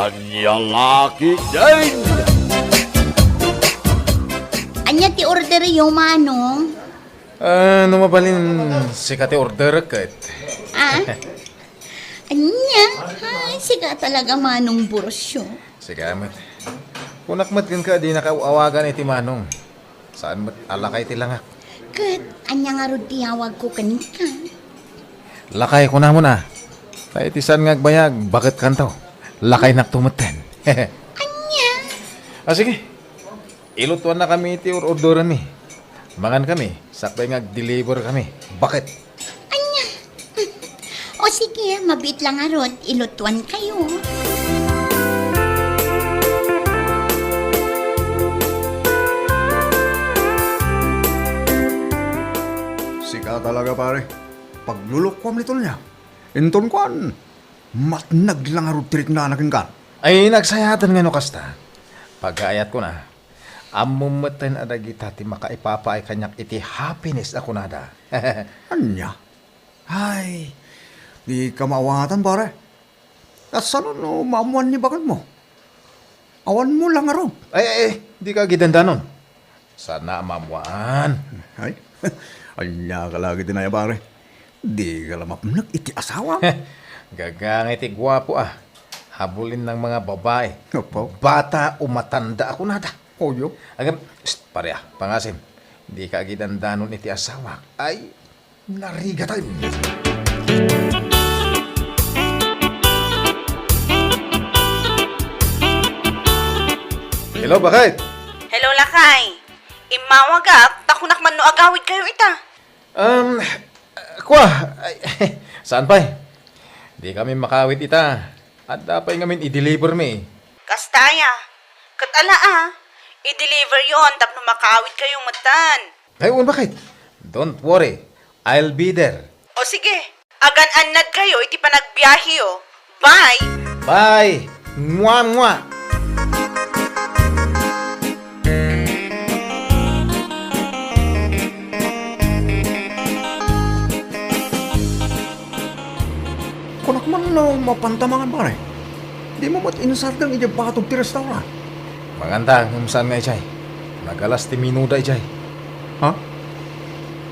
Anya laki din. Anya ti order yung manong? Mabalin si kati order kat. Ah? Anya? Ay, siga talaga manong bursyo. Sige, amat. Kunak mat ka di nakaawagan iti manong. Saan mat alakay ti langak? Kat, anya nga ro tiyawag ko kanika. Lakay ko na mo na. Kahit isan ngagbayag, bakit kanto? Lakay nak tumatan. Anya? Sige. Ilutuan na kami iti orderan mi. Mangan kami. Sakbay ngag-deliver kami. Bakit? Anya? O sige, mabit lang nga ron. Ilutuan kayo. Sika talaga pare. Paglulukwam nito niya. Inton kuan. Matnag lang nga trik na anakin ka. Ay, nagsayatan nga no kasta. Pag-aayat ko na. Amumatan adagita ti makaipapaay kanyak iti happiness ako nada. Anya? Ay, di ka maawatan pare. At saan no maamuan ni bakit mo? Awan mo lang aro. Ay, di ka gidandanon. Sana mamuan. Ay, anya ka lagi dinaya pare. Di ka lamapnag iti asawa. Gagang iti gwapo ah. Habulin ng mga babae. Opo. Bata o matanda ako nada. Oyo. Agam, pare ah, pangasim. Di ka gidandanon iti asawa. Ay, narigatan. Hello, bakit? Hello, Lakay. Imawag takunak man no agawid kayo ita. Kwa, ay, saan pa Di kami makawit ita. At dapat ngamin i-deliver me. Kastaya. Katala i-deliver yon tapno makawid kayo matan. Ay, bakit? Don't worry. I'll be there. O sige, agan-anad kayo iti panagbiyahe yo. Bye! Bye! Mwah, mwah! Kunak man no mapantamangan pare. Di mo mat inasartang iti batog ti restaurant. Maganda, saan nga ijay? Nagalas ti minuda ijay. Ha?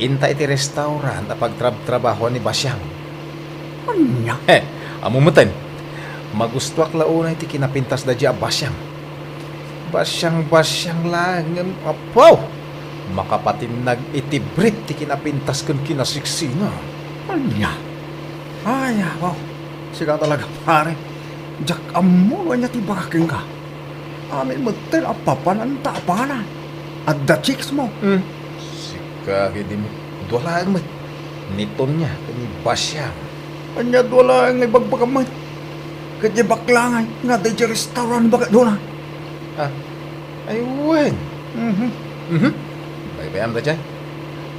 Inta iti restaurant na pagtrabaho ni Basyang. Anya? Amumutan. Magustuak launa iti kinapintas da diya Basyang. Basyang lang. Apaw! Makapatinag iti brit ti kinapintas kun kinasiksina. Anya? Ay, wow. Siga talaga pare. Jak amo niya ti bakaking ka. Amin mo tel apapanan tapanan. At the chicks mo. Sika, hindi mo. Duwalaan mo. Niton niya, kani Basyang. Anya wala ang ibagbagamay. Kaya baklangan nga di restaurant baka doon. Ay, wen. Mhm. Baybayam da jay.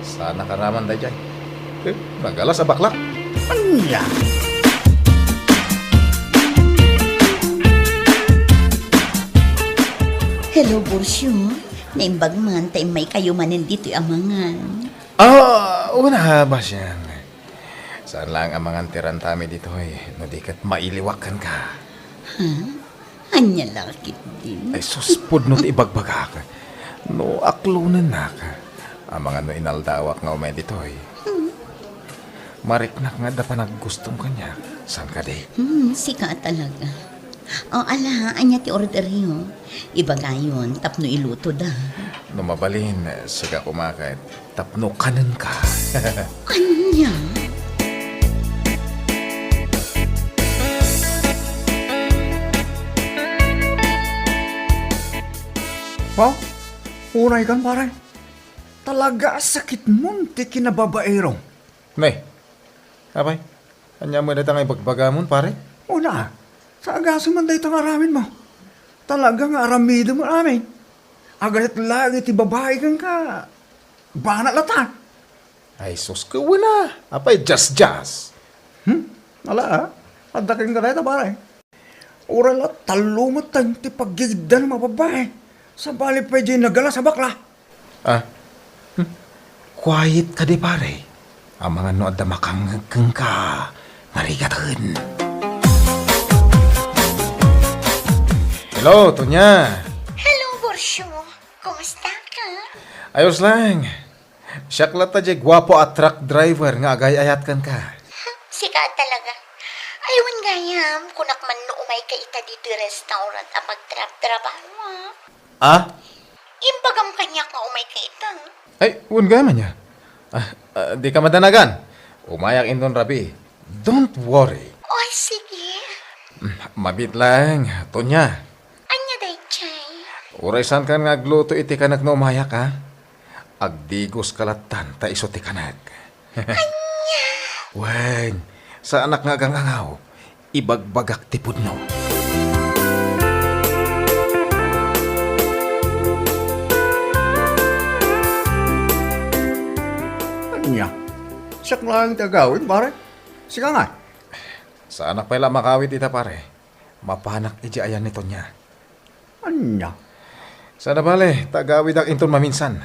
Sana karaman da jay. Nagalas sa baklak. Anya? Hello, bursyo. Naimbag man, tayo may kayo manin dito amangan. Una ba siyang? Saan lang ang mga tirantami dito no di kat mailiwakan ka. Anya lakit din. Ay suspod no ti ibagbaga ka. No aklunan na ka. Ang mga no inaldawak nga umay dito Mariknak nga da pa naggustong kanya. Saan ka di? Sika talaga. O ala, anya ti order yo. Iba gayon, tapno iluto da. No mabalin, siga kumakait. Tapno kanan ka. Anya? Wow, unay kan pare. Talaga sakit mo ti kinababaero. Nay, apay, anya mo na tangay bagbagamon pare? Una, sa agaso man dahi aramin mo. Talagang aramido mo amin. Agalit lagi ti babae kang ka. Bana lata. Ay sus ka wala. Apay, just. Ala adaking ka na pare. Oral at talumot tang ti paggigdan ng mga babae. Sa bali pa dyan nagala sa bakla. Quiet ka di pare. Ang mga no adda makangagkang ka. Narigatan. Hello, Tonya. Hello, Borsyo. Kumusta ka? Ayos lang. Siyak lata di gwapo at truck driver nga agay-ayat kan ka. Sika talaga. Aywan gayam, kunak man no umay ka ita dito yung restaurant apag trabaho mo. Ah? Imbagam kanya ka umay ka ita. Ay, un gaman niya. Di ka madanagan. Umayak indon rabi. Don't worry. Oy, sige. Mabit lang, Tonya. Anya day, Chay? Uraysan kan nga gluto iti kanak na umayak ha. Agdigos kalatan ta iso ti kanak. Anya? Wen, sa anak nga gangangaw, ibagbagak ti pudno. Anya? Siyak lang tagawin, pare. Sika nga. Sa anak pala makawit ita pare. Mapanak iti ayan nito niya. Anya? Sana bale, tagawid ang inton maminsan.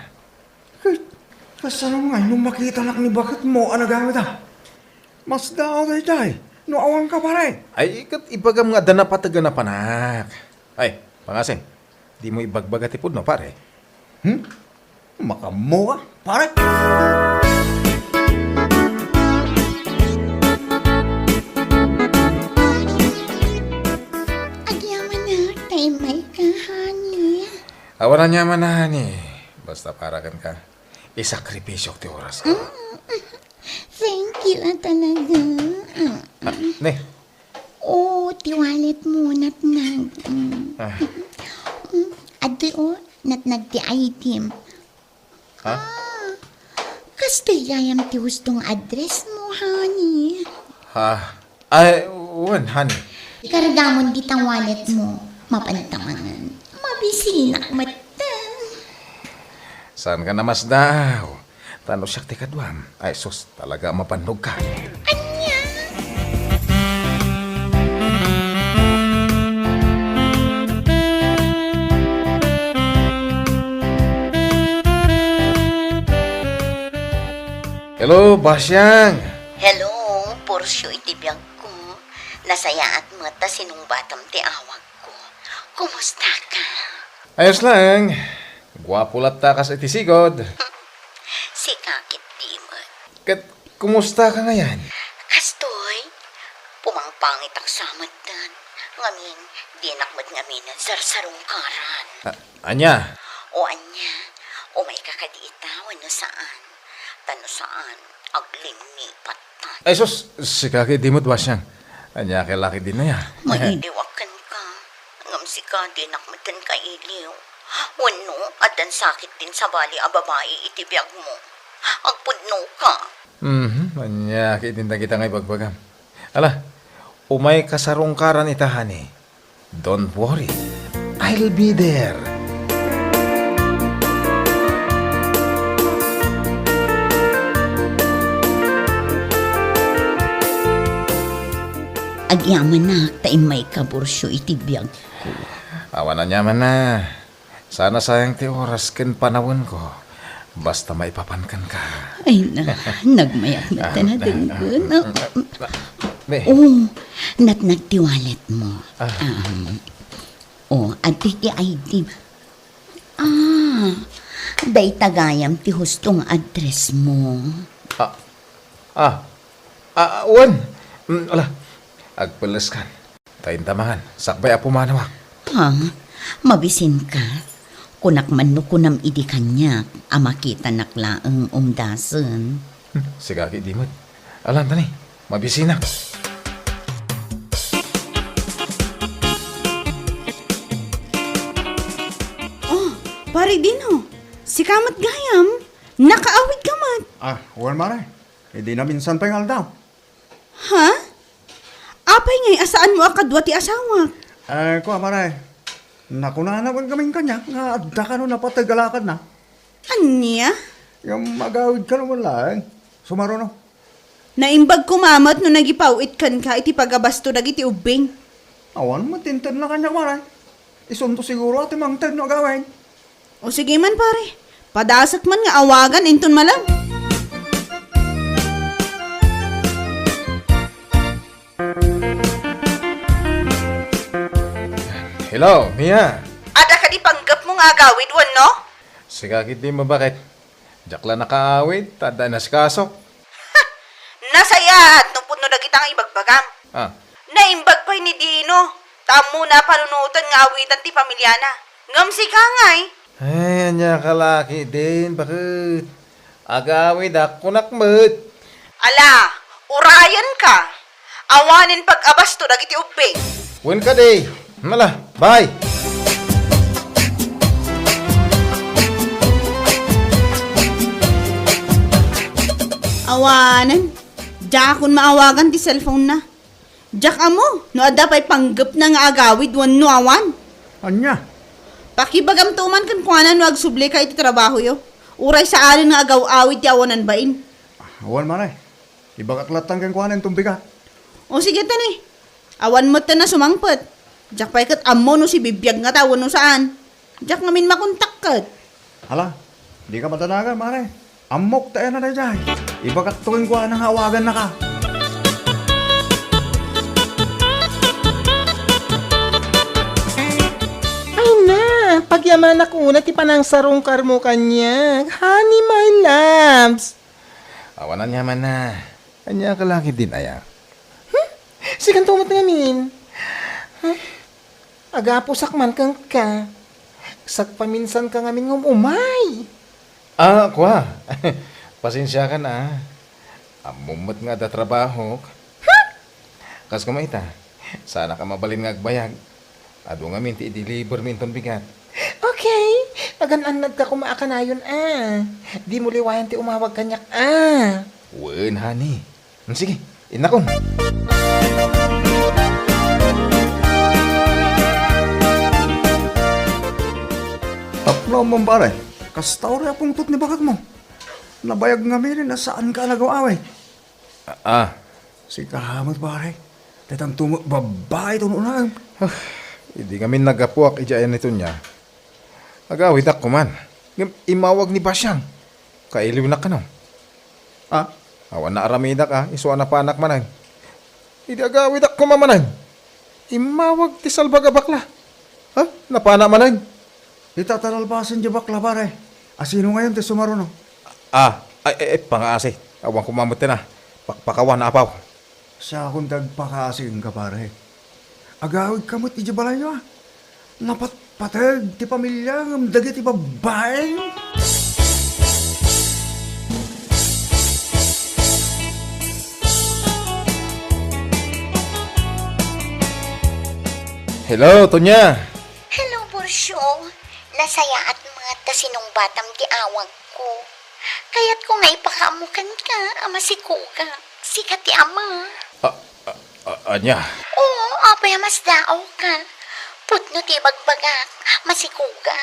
Kasano nga, nung makita nak ni bakit mo ang nagamit ah? Mas daw day. No awang ka pare. Ay, ikat ibagam nga dana pataga na panak. Ay, pangasin, di mo ibagbaga ti pudno pare. Makamo ka, pare. Agyaman na, tayo may kahani. Awalan niya manahan eh. Basta para kan ka. Isakripisyo ti oras ko. Thank you talaga. Ne, Oh, tiwalit mo, natnag. ah, Adi o, natnag ti item. ha? Kastayayam ti hustong address mo, honey. Ha? Ay, wan, honey. Kargamon di tang wallet mo. Mapantamangan. Mabisinak mata. Saan ka na mas daw? Tano siya ti kadwam. Ay, sus, talaga mapanog ka. Anya? Hello, Basyang. Hello, Porsyo itibiyag ko. Nasayaat mo ta sinong batam ti awag ko. Kumusta ka? Ayos lang. Gwapo latta ka sa itisigod. Si kakit di mo. Kat, kumusta ka ngayon? Kastoy, pumangpangit ang samad dan. Ngamin, di nakmat ngamin ang sarsarong karan. Anya? O anya, o may kakadiitawan no saan. Tano saan, aglimni patan. Ay, sus, si kaki dimot, Basyang. Anya, kay laki din na ya. Maidiwakan ka. Ngam si ka, di nakmatan ka iliw. Wano, at ang sakit din sa bali a babae itibiyag mo. Agpudno ka. Anya, kitinta kita ngay bagbagam. Ala, umay kasarungkaran itahani. Don't worry, I'll be there. Agyaman na, taimay ka, Borsyo, itibiyag ko. Awan na nyaman na. Sana sayang ti oras ken panawon ko. Basta maipapankan ka. Ay na, nagmayak na tanadunggan. Ne, Oh, nagtiwalet mo. Ati ti ID. Day tagayam ti hustong address mo. Wan. Ala, agpalas kan. Tayin tamahan, sakbay apumanawak. Ha? Mabisin ka? Kunak man no kunam idi kanya, amakita naklaang umdasan. Sigaki dimot. Alam tani, mabisi na. Pare Dino, si Kamat Gayam, nakaawid ka man. Wan mare. Hindi na minsan pa yung aldaw. Ha? Apay ngay, asaan mo akadwa ti asawa? Kuha mare. Nakunanawan kaming kanya. Nga adda ka no napatagalakad na. Anya? Yung magawid ka naman lang. Sumaro no. Naimbag kumamat no nagipawit kan ka iti pagabasto dagiti ubing. Awan matintan na kanya mare. Isunto siguro ati mang no gawin. O sige man pare, padasak man nga awagan inton malang. Hello, Mia. Ada ka di panggap mo nga agawid wan, no? Sigakit di mo bakit? Jakla nakaawid, tada na sikasok. Nasaya at nupod no dagit ang ibagbagam. Ah, Naimbag pa ni Dino. Tamo na panunutan nga awitan ti pamilyana. Ngam si Kangay. ay, anya kalaki din, bakit? Agawid ako nakmut. Ala, urayan ka. Awanin pag-abas to dagiti uping. Win ka day. Mala, bye. Awanan. Diyak akong maawagan ti cellphone na. Diyak amo, no ada pa'y panggap na nga agawid wan no awan. Anya? Pakibagam tuman kan kuanan no agsubli ka iti trabaho yo. Uray sa alin nga agaw-awid ti awanan bain. Awan man Ibakaklatang kang kuhanin itong bigat. O sige tani. Awan mo ta na sumangpet. Diyak pa'y kat amo no si bibiyag nga tawon no saan. Diyak ngamin makontak kat. Hala, di ka matanagan, mare. Amok tayo na dyan. Ibakatukin ko ng hawagan na ka. Ay na, pagyaman ako na ti panang sarong karmo kanya. Honey, my loves. Awanan niya man na. Anya kalaki din, aya. Sikan tumat ngamin. Agapo sakman kang ka. Sak paminsan ka ngamin ng umay. Ah, kuha. Pasensya ka na. Amumot nga da trabaho. Kas kumaita. Sana ka mabalin nga agbayag. Ado nga minti i-deliver minton bigat. Okay, agan-anad ka kumaakanayon Di mo liwayan ti umawag kanyak Wen, honey. Sige, inakon. Tapno mo pare. Kastaw rin apong tut ni bakat mo. Nabayag nga mirin na saan ka nagaw-away. Ah, Si kahamot pare. Tetang tumo babae ito noon. hindi kami nagapuak ijayan nito niya. Agawid ako man. Imawag ni Basyang. Kailiw na ka no. Ah, Awan na aramida ka, isuan na panak manang. Hindi agawid ako mamanang. Imawag ti salbaga bakla. Ha? Napana manang. itataralbasan di bakla pare. Asino ngayon ti sumaro no? Pangaasi. Awan kumamot na. Pakawan na apaw. Sa akong dagpakasing ka pare. Agawid kamot iti balayo Napatpatag ti pamilya ng dagiti babae. Hello, Tonya. Hello, Bursyo. Nasaya at mga tasinong batam di awag ko. Kaya't ko nga ipakaamukan ka, ama si Kuga. Sikat ti ama. Anya. Oo, apay mas daaw ka. Putno ti bagbagak, masikuga.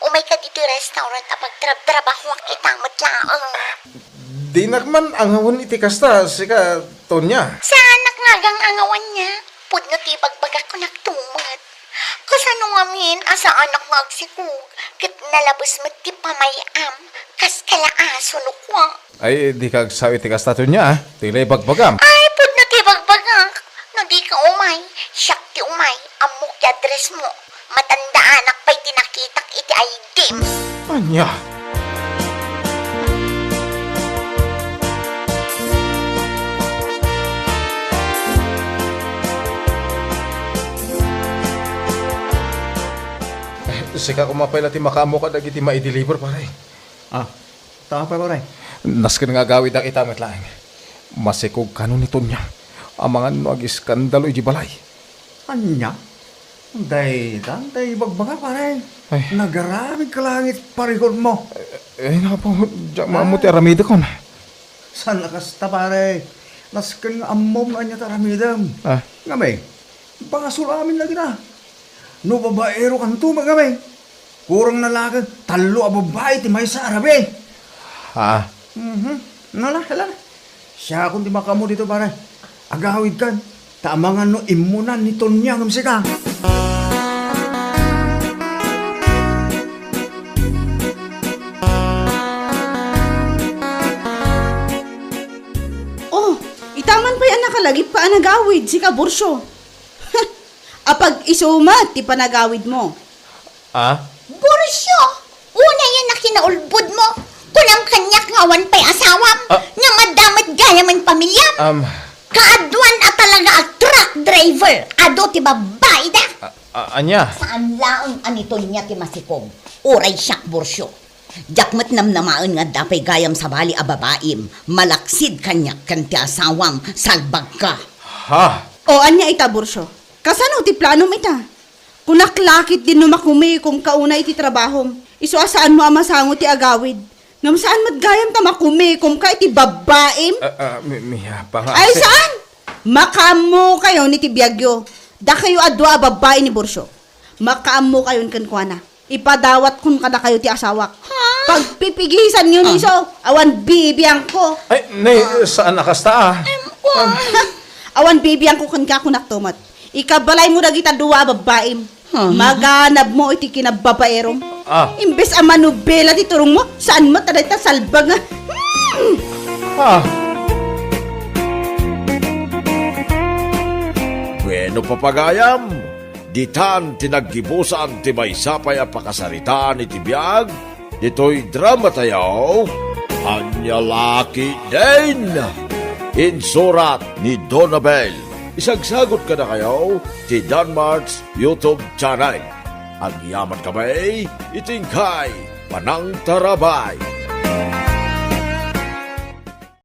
Umay ka dito restaurant na pagtrab-trabaho ang itamot laang. Di nakman ang hawon iti kasta, sika, Tonya. Sa anak nga gang angawan niya, putno ti bagbagak ko nagtumot. Kasano ngamin, asa anak nga agsikug, kit nalabos mo ti pamayam, kas kalaaso lukwa. Ay, di kag sawi iti kasta, Tonya, tilay bagbagam. Ay, putno ti bagbagak. No di ka umay, siyak ti umay, amok ti address mo. Matanda anak pa'y tinakitak iti ay dim. Anya. Sika kumapay ti makamo ka dagiti ma-deliver pare. Ah, tama pa pare. Naskin nga gawid ang itamet lang. Masikog kanon nito niya. Ang mga nag-iskandalo iji balay. Anya? Day bagbaga pare. Ay. Nagaramig ka langit parikod mo. Na po, diyan maamuti aramida ko na. San nakasta pare? Naskan nga amom nga niya taramidam. Ah, Nga may, baka sulamin lagi na. No babaero kan tuma nga may. Kurang nalaga, talo a babae ti may sa arabe. ah, Nala. Siya kung di makamo dito pare. Agawid kan. Tamangan no imunan ni Tonya ng sika. Oh, itaman pa'y anak kalagip pa nagawid si Kabursyo. Apag isumat, ti panagawid mo. Ah? Bursyo, una yan na kinaulbod mo. Kunang kanyak ngawan pa'y asawam. Ah. Nga madamat gaya man pamilyam. Kaadwan at talaga ang truck driver. Ado ti babae da. Anya? Saan laang anito niya ti masikom? Uray siyak bursyo. Jakmat namnamaan nga dapay gayam sa bali a babaim. Malaksid kanyak kan ti asawam. Salbag ka. Ha? O anya ita, Bursyo. Kasano ti plano ita? Kunaklakit din numakumi kung kauna iti trabahom. Iso asaan mo amasango ti agawid. Ngam saan matgayam ta makumi kung ka iti babaim? Miha pa nga. Ay saan? Makamo kayo ni ti Biagyo. Da kayo adwa a babae ni Bursyo. Makamo kayo kan kuana. Ipadawat kun kada kayo ti asawak. Pagpipigisan yun iso, awan bibiyang ko. Ay, nay, saan nakasta Awan bibiyang ko kan ka kunaktumat. Ikabalay mo na kita duwa babaim. Maganab mo iti kinababaerom. Imbes ang manubela ti turong mo, saan mo taday ta salbag nga. Bueno papagayam, ditan tinaggibusan ti may sapay a pakasaritaan iti biyag, dito'y drama tayaw, Anyalaki din! Insurat ni Donabel. Isagsagot ka na kayo ti Danmarks YouTube channel. Ang yaman kamay, itingkay, panang tarabay.